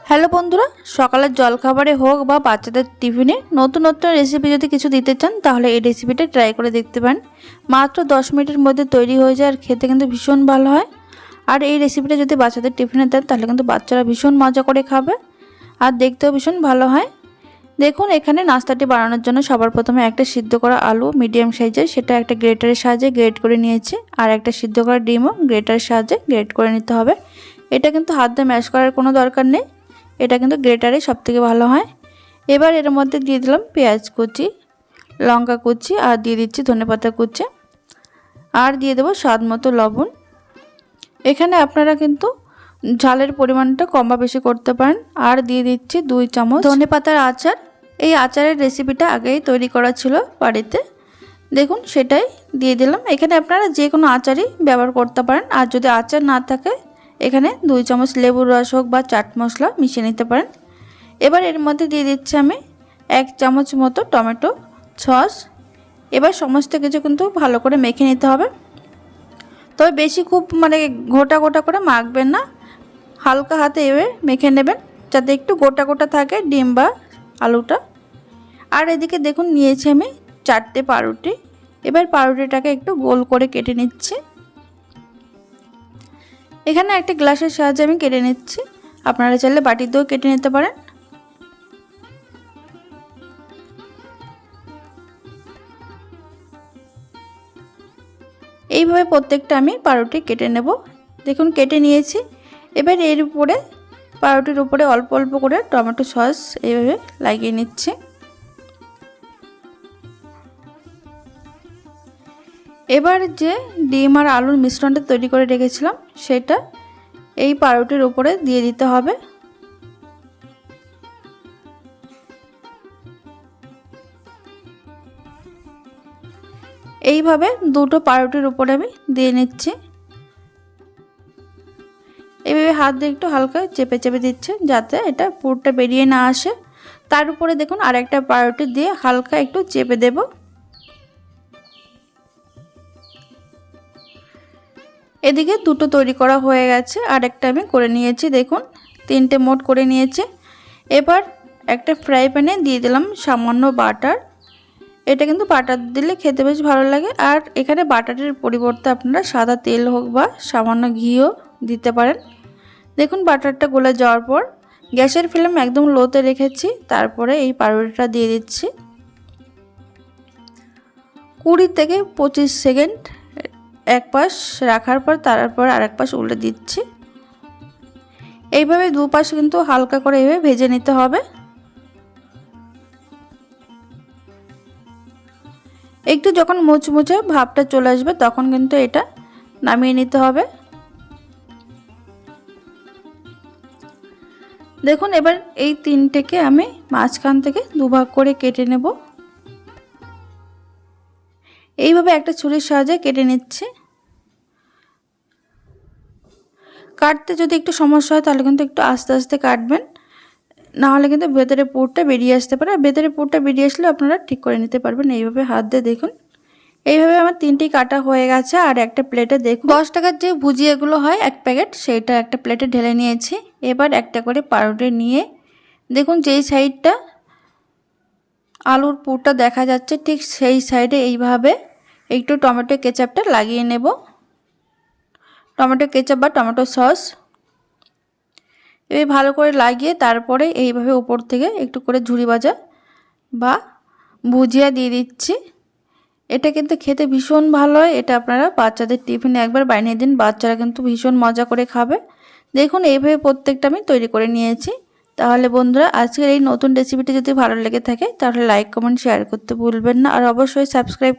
Hello বন্ধুরা, সকালের জলখাবারে হোক বা বাচ্চাদের টিফিনে নতুন নতুন রেসিপি যদি কিছু দিতে চান তাহলে এই রেসিপিটা ট্রাই করে দেখতে পারেন। মাত্র 10 মিনিটের মধ্যে তৈরি হয়ে যায় আর খেতে কিন্তু ভীষণ ভালো হয়। আর এই রেসিপিটা যদি বাচ্চাদের টিফিনে দেন তাহলে কিন্তু বাচ্চারা ভীষণ মজা করে খাবে আর দেখতেও ভীষণ ভালো হয়। দেখুন, এখানে নাস্তাটি বানানোর জন্য সবার প্রথমে একটা সিদ্ধ করা আলু মিডিয়াম সাইজের, সেটা একটা গ্রেটারের সাহায্যে গ্রেট করে নিয়েছি। আর একটা সিদ্ধ করা ডিমও গ্রেটারের সাহায্যে গ্রেট করে নিতে হবে। এটা কিন্তু হাত দিয়ে ম্যাশ করার কোনো দরকার নেই, এটা কিন্তু গ্রেটারে সবথেকে ভালো হয়। এবার এর মধ্যে দিয়ে দিলাম পেঁয়াজ কুচি, লঙ্কা কুচি আর দিয়ে দিচ্ছি ধনেপাতা কুচি আর দিয়ে দেবো স্বাদ মতো লবণ। এখানে আপনারা কিন্তু ঝালের পরিমাণটা কম বা বেশি করতে পারেন। আর দিয়ে দিচ্ছি 2 চামচ ধনেপাতার আচার। এই আচারের রেসিপিটা আগেই তৈরি করা ছিল বাড়িতে, দেখুন সেটাই দিয়ে দিলাম। এখানে আপনারা যে কোনো আচারই ব্যবহার করতে পারেন। আর যদি আচার না থাকে এখানে 2 চামচ লেবুর রস হোক বা চাট মশলা মিশিয়ে নিতে পারেন। এবার এর মধ্যে দিয়ে দিচ্ছি আমি 1 চামচ মতো টমেটো সস। এবার সমস্ত কিছু কিন্তু ভালো করে মেখে নিতে হবে, তবে বেশি খুব গোটা গোটা করে মাখবেন না, হালকা হাতে এভাবে মেখে নেবেন যাতে একটু গোটা গোটা থাকে ডিম বা আলুটা। আর এদিকে দেখুন নিয়েছি আমি 4টে পাউরুটি। এবার পাউরুটিটাকে একটু গোল করে কেটে নিচ্ছি। এখানে একটা গ্লাসের সাহায্যে আমি কেটে নিচ্ছি, আপনারা চাইলে বাটি দিয়েও কেটে নিতে পারেন। এইভাবে প্রত্যেকটা আমি পাউরুটি কেটে নেব। দেখুন কেটে নিয়েছি। এবার এর উপরে পাউরুটির উপরে অল্প অল্প করে টমেটো সস এইভাবে লাগিয়ে নিচ্ছি। এবার যে ডিম আর আলুর মিশ্রণটা তৈরি করে রেখেছিলাম সেটা এই পাউরুটির উপরে দিয়ে দিতে হবে। এইভাবে দুটো পাউরুটির উপরে আমি দিয়ে নিচ্ছি। এইভাবে হাত দিয়ে একটু হালকা চেপে চেপে দিচ্ছে যাতে এটা পুরোটা বেরিয়ে না আসে। তার উপরে দেখুন আরেকটা পাউরুটি দিয়ে হালকা একটু চেপে দেব। এদিকে দুটো তৈরি করা হয়ে গেছে, আর একটা আমি করে নিয়েছি। দেখুন 3টে মোট করে নিয়েছি। এবার একটা ফ্রাই প্যানে দিয়ে দিলাম সামান্য বাটার। এটা কিন্তু বাটার দিলে খেতে বেশ ভালো লাগে। আর এখানে বাটারের পরিবর্তে আপনারা সাদা তেল হোক বা সামান্য ঘিও দিতে পারেন। দেখুন বাটারটা গলে যাওয়ার পর গ্যাসের ফ্লেম একদম লোতে রেখেছি। তারপরে এই পাউরুটিটা দিয়ে দিচ্ছি। 20 থেকে 25 সেকেন্ড এক পাশ রাখার পর তারপর আরেক পাশ উল্টে দিচ্ছি। এইভাবে দুপাশ কিন্তু হালকা করে এইভাবে ভেজে নিতে হবে। একটু যখন মুচমুচে ভাবটা চলে আসবে তখন কিন্তু এটা নামিয়ে নিতে হবে। দেখুন এবার এই 3টেকে আমি মাঝখান থেকে দুভাগ করে কেটে নেব। এইভাবে একটা ছুরির সাহায্যে কেটে নিচ্ছি। কাটতে যদি একটু সমস্যা হয় তাহলে কিন্তু একটু আস্তে আস্তে কাটবেন, না হলে কিন্তু ভেতরে পুরটা বেরিয়ে আসতে পারে। আর ভেতরে পুরটা বেরিয়ে আসলে আপনারা ঠিক করে নিতে পারবেন। এইভাবে হাত দিয়ে দেখুন। এইভাবে আমার 3টি কাটা হয়ে গেছে। আর একটা প্লেটে দেখুন 10 টাকার যে ভুজিয়াগুলো হয় 1 প্যাকেট, সেইটা একটা প্লেটে ঢেলে নিয়েছি। এবার একটা করে পাউরুটি নিয়ে দেখুন যেই সাইডটা আলুর পুরটা দেখা যাচ্ছে ঠিক সেই সাইডে এইভাবে একটু টমেটো কেচাপটা লাগিয়ে নেব। টমেটো কেচাপ বা টমেটো সস এই ভালো করে লাগিয়ে তারপরে এইভাবে উপর থেকে একটু করে ঝুরি ভাজা বা ভুজিয়া দিয়ে দিচ্ছি। এটা কিন্তু খেতে ভীষণ ভালো হয়। এটা আপনারা বাচ্চাদের টিফিনে একবার বানিয়ে দিন, বাচ্চারা কিন্তু ভীষণ মজা করে খাবে। দেখুন এইভাবে প্রত্যেকটা আমি তৈরি করে নিয়েছি। তাহলে বন্ধুরা আজকের এই নতুন রেসিপিটি যদি ভালো লেগে থাকে তাহলে লাইক কমেন্ট শেয়ার করতে ভুলবেন না। আর অবশ্যই সাবস্ক্রাইব